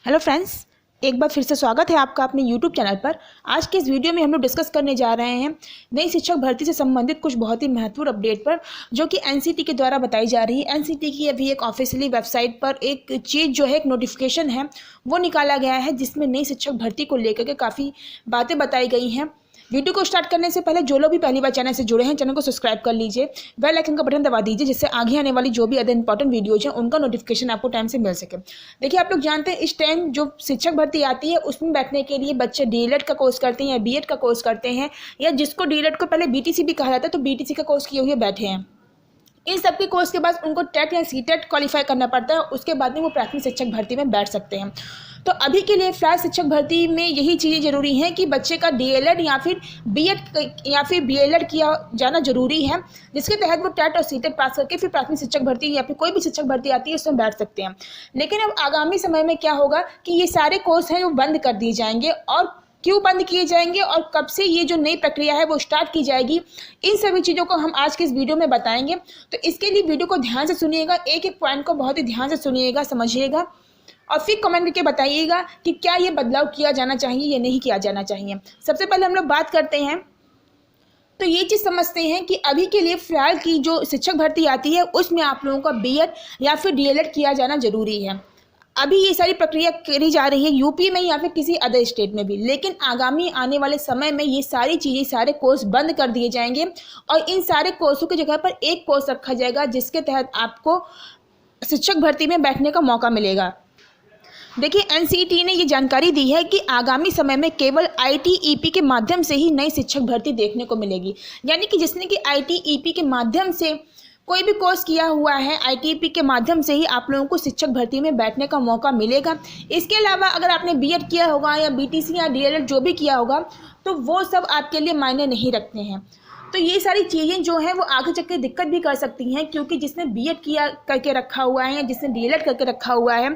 Hello friends, एक बार फिर से स्वागत है आपका अपने यूट्यूब चैनल पर। आज के इस वीडियो में हम लोग डिस्कस करने जा रहे हैं नई शिक्षक भर्ती से संबंधित कुछ बहुत ही महत्वपूर्ण अपडेट पर, जो कि एनसीटी के द्वारा बताई जा रही है। एनसीटी की अभी एक ऑफिशियली वेबसाइट पर एक चीज़ जो है, एक नोटिफिकेशन है वो निकाला गया है, जिसमें नई शिक्षक भर्ती को लेकर के काफ़ी बातें बताई गई हैं। वीडियो को स्टार्ट करने से पहले जो लोग भी पहली बार चैनल से जुड़े हैं, चैनल को सब्सक्राइब कर लीजिए, बेल आइकन का बटन दबा दीजिए, जिससे आगे आने वाली जो भी अदर इंपॉर्टेंट वीडियोज हैं उनका नोटिफिकेशन आपको टाइम से मिल सके। देखिए, आप लोग जानते हैं इस टाइम जो शिक्षक भर्ती आती है उसमें बैठने के लिए बच्चे डीएलएड का कोर्स करते हैं या बीएड का कोर्स करते हैं, या जिसको डीएलएड को पहले बीटीसी भी कहा जाता है, तो बीटीसी का कोर्स किए हुए बैठे हैं। इन सब के कोर्स के बाद उनको टेट या सीटेट क्वालिफाई करना पड़ता है, उसके बाद में वो प्राथमिक शिक्षक भर्ती में बैठ सकते हैं। तो अभी के लिए फिलहाल शिक्षक भर्ती में यही चीज़ें ज़रूरी हैं कि बच्चे का डीएलएड या फिर बीएड या फिर बीएलएड किया जाना ज़रूरी है, जिसके तहत वो टेट और सीटेट पास करके फिर प्राथमिक शिक्षक भर्ती या फिर कोई भी शिक्षक भर्ती आती है उसमें बैठ सकते हैं। लेकिन अब आगामी समय में क्या होगा कि ये सारे कोर्स हैं वो बंद कर दिए जाएंगे, और क्यों बंद किए जाएंगे और कब से ये जो नई प्रक्रिया है वो स्टार्ट की जाएगी, इन सभी चीज़ों को हम आज के इस वीडियो में बताएंगे। तो इसके लिए वीडियो को ध्यान से सुनिएगा, एक एक पॉइंट को बहुत ही ध्यान से सुनिएगा, समझिएगा, और फिर कमेंट करके बताइएगा कि क्या ये बदलाव किया जाना चाहिए या नहीं किया जाना चाहिए। सबसे पहले हम लोग बात करते हैं, तो ये चीज़ समझते हैं कि अभी के लिए फिलहाल की जो शिक्षक भर्ती आती है उसमें आप लोगों का बीएड या फिर डीएलएड किया जाना जरूरी है। अभी ये सारी प्रक्रिया करी जा रही है यूपी में या फिर किसी अदर स्टेट में भी, लेकिन आगामी आने वाले समय में ये सारी चीज़ें, सारे कोर्स बंद कर दिए जाएंगे और इन सारे कोर्सों की जगह पर एक कोर्स रखा जाएगा, जिसके तहत आपको शिक्षक भर्ती में बैठने का मौका मिलेगा। देखिए, एनसीटी ने ये जानकारी दी है कि आगामी समय में केवल आईटीईपी के माध्यम से ही नई शिक्षक भर्ती देखने को मिलेगी। यानी कि जिसने कि आईटीईपी के माध्यम से कोई भी कोर्स किया हुआ है, आईटीईपी के माध्यम से ही आप लोगों को शिक्षक भर्ती में बैठने का मौका मिलेगा। इसके अलावा अगर आपने बीएड किया होगा या बीटीसी या डीएलएड जो भी किया होगा, तो वो सब आपके लिए मायने नहीं रखते हैं। तो ये सारी चीज़ें जो हैं वो आगे चल के दिक्कत भी कर सकती हैं, क्योंकि जिसने बीएड किया करके रखा हुआ है या जिसने डीएलएड करके रखा हुआ है,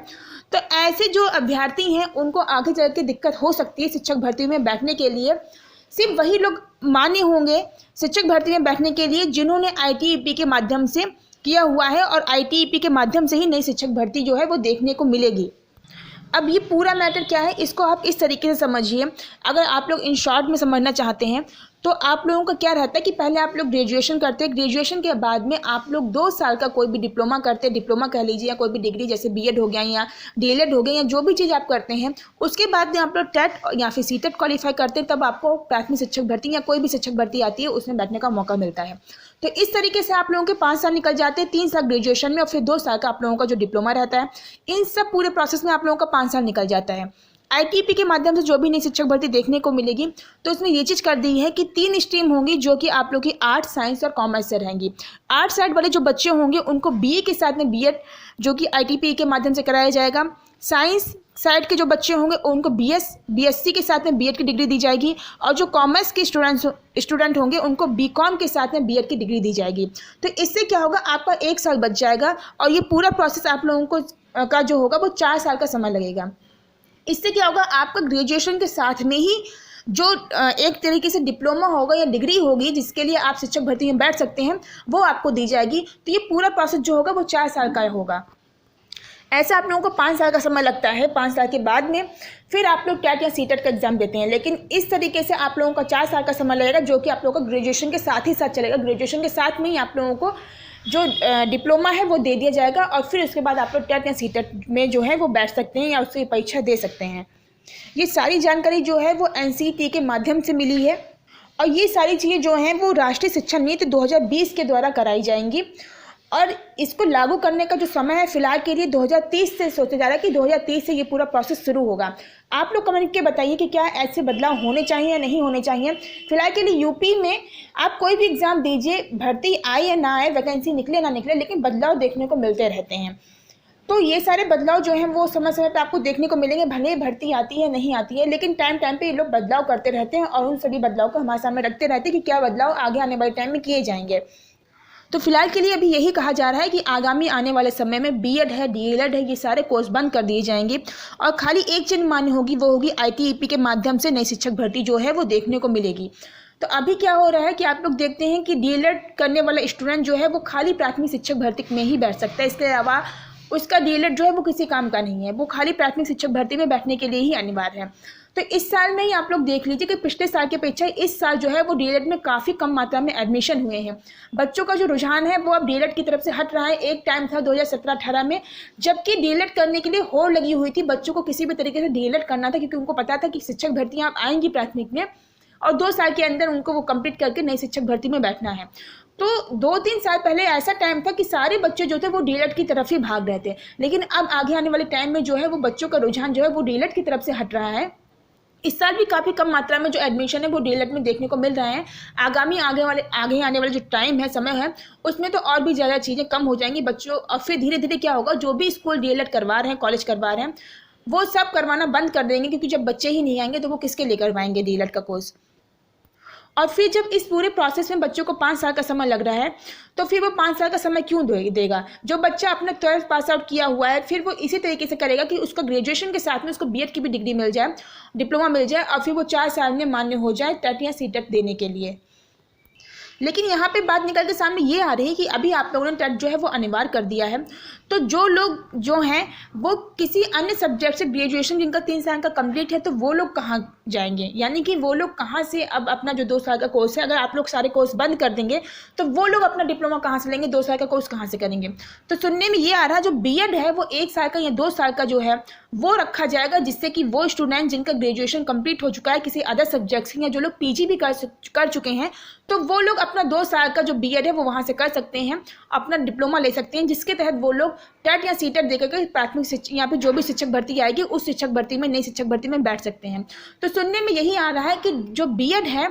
तो ऐसे जो अभ्यर्थी हैं उनको आगे चल के दिक्कत हो सकती है शिक्षक भर्ती में बैठने के लिए। सिर्फ वही लोग मान्य होंगे शिक्षक भर्ती में बैठने के लिए जिन्होंने आईटीईपी के माध्यम से किया हुआ है, और आईटीईपी के माध्यम से ही नई शिक्षक भर्ती जो है वो देखने को मिलेगी। अब ये पूरा मैटर क्या है, इसको आप इस तरीके से समझिए। अगर आप लोग इन शॉर्ट में समझना चाहते हैं तो आप लोगों का क्या रहता है कि पहले आप लोग ग्रेजुएशन करते हैं, ग्रेजुएशन के बाद में आप लोग 2 साल का कोई भी डिप्लोमा करते हैं, डिप्लोमा कह लीजिए, या कोई भी डिग्री जैसे बीएड हो गया या डीएलएड हो गया, या जो भी चीज़ आप करते हैं, उसके बाद में आप लोग टेट या फिर सीटेट क्वालिफाई करते हैं, तब आपको प्राथमिक शिक्षक भर्ती या कोई भी शिक्षक भर्ती आती है उसमें बैठने का मौका मिलता है। तो इस तरीके से आप लोगों के 5 साल निकल जाते हैं, 3 साल ग्रेजुएशन में और फिर 2 साल का आप लोगों का जो डिप्लोमा रहता है। इन सब पूरे प्रोसेस में आप लोगों का 5 साल निकल जाता है। आईटीईपी के माध्यम से जो भी नई शिक्षक भर्ती देखने को मिलेगी, तो उसमें ये चीज़ कर दी है कि 3 स्ट्रीम होंगी, जो कि आप लोग की आर्ट्स, साइंस और कॉमर्स से रहेंगी। आर्ट्स साइड वाले जो बच्चे होंगे उनको बीए के साथ में बीएड जो कि आईटीईपी के माध्यम से कराया जाएगा। साइंस साइड के जो बच्चे होंगे उनको बीएससी के साथ में बीएड की डिग्री दी जाएगी, और जो कॉमर्स के स्टूडेंट होंगे उनको बीकॉम के साथ में बीएड की डिग्री दी जाएगी। तो इससे क्या होगा, आपका 1 साल बच जाएगा, और ये पूरा प्रोसेस आप लोगों को का जो होगा वो 4 साल का समय लगेगा। इससे क्या होगा, आपका ग्रेजुएशन के साथ में ही जो एक तरीके से डिप्लोमा होगा या डिग्री होगी जिसके लिए आप शिक्षक भर्ती में बैठ सकते हैं, वो आपको दी जाएगी। तो ये पूरा प्रोसेस जो होगा वो 4 साल का होगा। ऐसा आप लोगों को 5 साल का समय लगता है। 5 साल के बाद में फिर आप लोग टेट या सीटेट का एग्जाम देते हैं, लेकिन इस तरीके से आप लोगों का 4 साल का समय लगेगा, जो कि आप लोगों का ग्रेजुएशन के साथ ही साथ चलेगा। ग्रेजुएशन के साथ में ही आप लोगों को जो डिप्लोमा है वो दे दिया जाएगा, और फिर उसके बाद आप लोग टेट या सीटेट में जो है वो बैठ सकते हैं या उसकी परीक्षा दे सकते हैं। ये सारी जानकारी जो है वो एनसीटी के माध्यम से मिली है, और ये सारी चीज़ें जो हैं वो राष्ट्रीय शिक्षा नीति 2020 के द्वारा कराई जाएंगी, और इसको लागू करने का जो समय है फिलहाल के लिए 2030 से सोचा जा रहा है कि 2030 से ये पूरा प्रोसेस शुरू होगा। आप लोग कमेंट के बताइए कि क्या ऐसे बदलाव होने चाहिए या नहीं होने चाहिए। फिलहाल के लिए यूपी में आप कोई भी एग्ज़ाम दीजिए, भर्ती आए या ना आए, वैकेंसी निकले ना निकले, लेकिन बदलाव देखने को मिलते रहते हैं। तो ये सारे बदलाव जो हैं वो समय समय पर आपको देखने को मिलेंगे, भले ही भर्ती आती है नहीं आती है, लेकिन टाइम टाइम पे ये लोग बदलाव करते रहते हैं, और उन सभी बदलाव को हमारे सामने रखते रहते हैं कि क्या बदलाव आगे आने वाले टाइम में किए जाएंगे। तो फिलहाल के लिए अभी यही कहा जा रहा है कि आगामी आने वाले समय में बीएड है, डीएलएड है, ये सारे कोर्स बंद कर दिए जाएंगे, और खाली एक चीज मान्य होगी, वो होगी आईटीईपी के माध्यम से नई शिक्षक भर्ती जो है वो देखने को मिलेगी। तो अभी क्या हो रहा है कि आप लोग देखते हैं कि डीएलएड करने वाला स्टूडेंट जो है वो खाली प्राथमिक शिक्षक भर्ती में ही बैठ सकता है, इसके अलावा उसका डीएलएड जो है वो किसी काम का नहीं है, वो खाली प्राथमिक शिक्षक भर्ती में बैठने के लिए ही अनिवार्य है। तो इस साल में ही आप लोग देख लीजिए कि पिछले साल की अपेक्षा इस साल जो है वो डीएलएड में काफ़ी कम मात्रा में एडमिशन हुए हैं। बच्चों का जो रुझान है वो अब डीएलएड की तरफ से हट रहा है। एक टाइम था 2017-18 में जबकि डीएलएड करने के लिए होड़ लगी हुई थी, बच्चों को किसी भी तरीके से डीएलएड करना था, क्योंकि उनको पता था कि शिक्षक भर्तियाँ अब आएंगी प्राथमिक में और 2 साल के अंदर उनको वो कंप्लीट करके नई शिक्षक भर्ती में बैठना है। तो 2-3 साल पहले ऐसा टाइम था कि सारे बच्चे जो थे वो डीएलएड की तरफ ही भाग रहे थे, लेकिन अब आगे आने वाले टाइम में जो है वो बच्चों का रुझान जो है वो डीएलएड की तरफ से हट रहा है। इस साल भी काफ़ी कम मात्रा में जो एडमिशन है वो डीएलएड में देखने को मिल रहा है। आगे आने वाले जो टाइम है, समय है, उसमें तो और भी ज़्यादा चीज़ें कम हो जाएंगी बच्चों। और फिर धीरे धीरे क्या होगा, जो भी स्कूल डीएलएड करवा रहे हैं, कॉलेज करवा रहे हैं, वो सब करवाना बंद कर देंगे, क्योंकि जब बच्चे ही नहीं आएंगे तो वो किसके लिए करवाएंगे डीएलएड का कोर्स। और फिर जब इस पूरे प्रोसेस में बच्चों को 5 साल का समय लग रहा है, तो फिर वो 5 साल का समय क्यों देगा। जो बच्चा अपना 12th पास आउट किया हुआ है, फिर वो इसी तरीके से करेगा कि उसको ग्रेजुएशन के साथ में उसको बीएड की भी डिग्री मिल जाए, डिप्लोमा मिल जाए, और फिर वो 4 साल में मान्य हो जाए टेट या सीटेट देने के लिए। लेकिन यहाँ पे बात निकल के सामने ये आ रही है कि अभी आप लोगों ने टेट जो है वो अनिवार्य कर दिया है, तो जो लोग जो हैं वो किसी अन्य सब्जेक्ट से ग्रेजुएशन जिनका 3 साल का कंप्लीट है, तो वो लोग कहाँ जाएंगे, यानी कि वो लोग कहाँ से अब अपना जो 2 साल का कोर्स है, अगर आप लोग सारे कोर्स बंद कर देंगे तो वो लोग अपना डिप्लोमा कहाँ से लेंगे, 2 साल का कोर्स कहाँ से करेंगे। तो सुनने में ये आ रहा है जो बीएड है वो 1 साल का या 2 साल का जो है वो रखा जाएगा, जिससे कि वो स्टूडेंट जिनका ग्रेजुएशन कंप्लीट हो चुका है किसी अदर सब्जेक्ट से, या जो लोग पीजी भी कर चुके हैं, तो वो लोग अपना 2 साल का जो बीएड है वो वहाँ से कर सकते हैं, अपना डिप्लोमा ले सकते हैं, जिसके तहत वो लोग टेट या सीटेट देकर प्राथमिक शिक्षक यहाँ पे जो भी शिक्षक भर्ती आएगी उस शिक्षक भर्ती में, नई शिक्षक भर्ती में बैठ सकते हैं। तो सुनने में यही आ रहा है कि जो बीएड है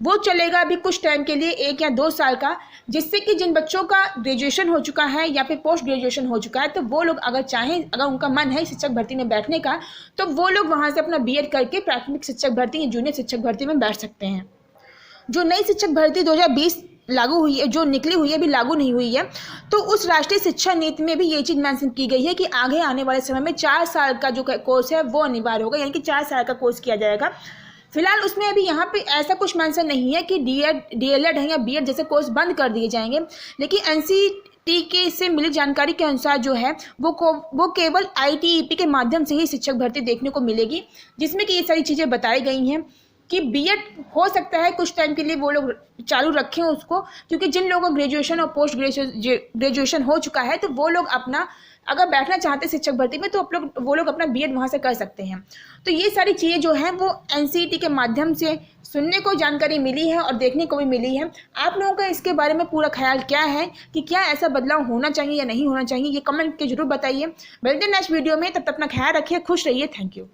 वो चलेगा अभी कुछ टाइम के लिए, 1 या 2 साल का, जिससे कि जिन बच्चों का ग्रेजुएशन हो चुका है या फिर पोस्ट ग्रेजुएशन हो चुका है, तो वो लोग अगर चाहें, अगर उनका मन है शिक्षक भर्ती में बैठने का, तो वो लोग वहाँ से अपना बीएड करके प्राथमिक शिक्षक भर्ती या जूनियर शिक्षक भर्ती में बैठ सकते हैं। जो नई शिक्षक भर्ती 2020 लागू हुई है, जो निकली हुई है, अभी लागू नहीं हुई है, तो उस राष्ट्रीय शिक्षा नीति में भी ये चीज़ मेंशन की गई है कि आगे आने वाले समय में 4 साल का जो कोर्स है वो अनिवार्य होगा, यानी कि 4 साल का कोर्स किया जाएगा। फिलहाल उसमें अभी यहाँ पे ऐसा कुछ मेंशन नहीं है कि डीएलएड है या बीएड जैसे कोर्स बंद कर दिए जाएंगे, लेकिन एनसीटी के से मिली जानकारी के अनुसार जो है वो केवल आईटीईपी के माध्यम से ही शिक्षक भर्ती देखने को मिलेगी, जिसमें कि ये सारी चीज़ें बताई गई हैं कि बीएड हो सकता है कुछ टाइम के लिए वो लोग चालू रखें उसको, क्योंकि जिन लोगों का ग्रेजुएशन और पोस्ट ग्रेजुएशन हो चुका है, तो वो लोग अपना अगर बैठना चाहते हैं शिक्षक भर्ती में, तो वो लोग अपना बीएड वहाँ से कर सकते हैं। तो ये सारी चीज़ें जो हैं वो एनसीईटी के माध्यम से सुनने को जानकारी मिली है और देखने को भी मिली है। आप लोगों का इसके बारे में पूरा ख्याल क्या है कि क्या ऐसा बदलाव होना चाहिए या नहीं होना चाहिए, ये कमेंट के जरूर बताइए। मिलते हैं नेक्स्ट वीडियो में, तब तक अपना ख्याल रखिए, खुश रहिए। Thank you.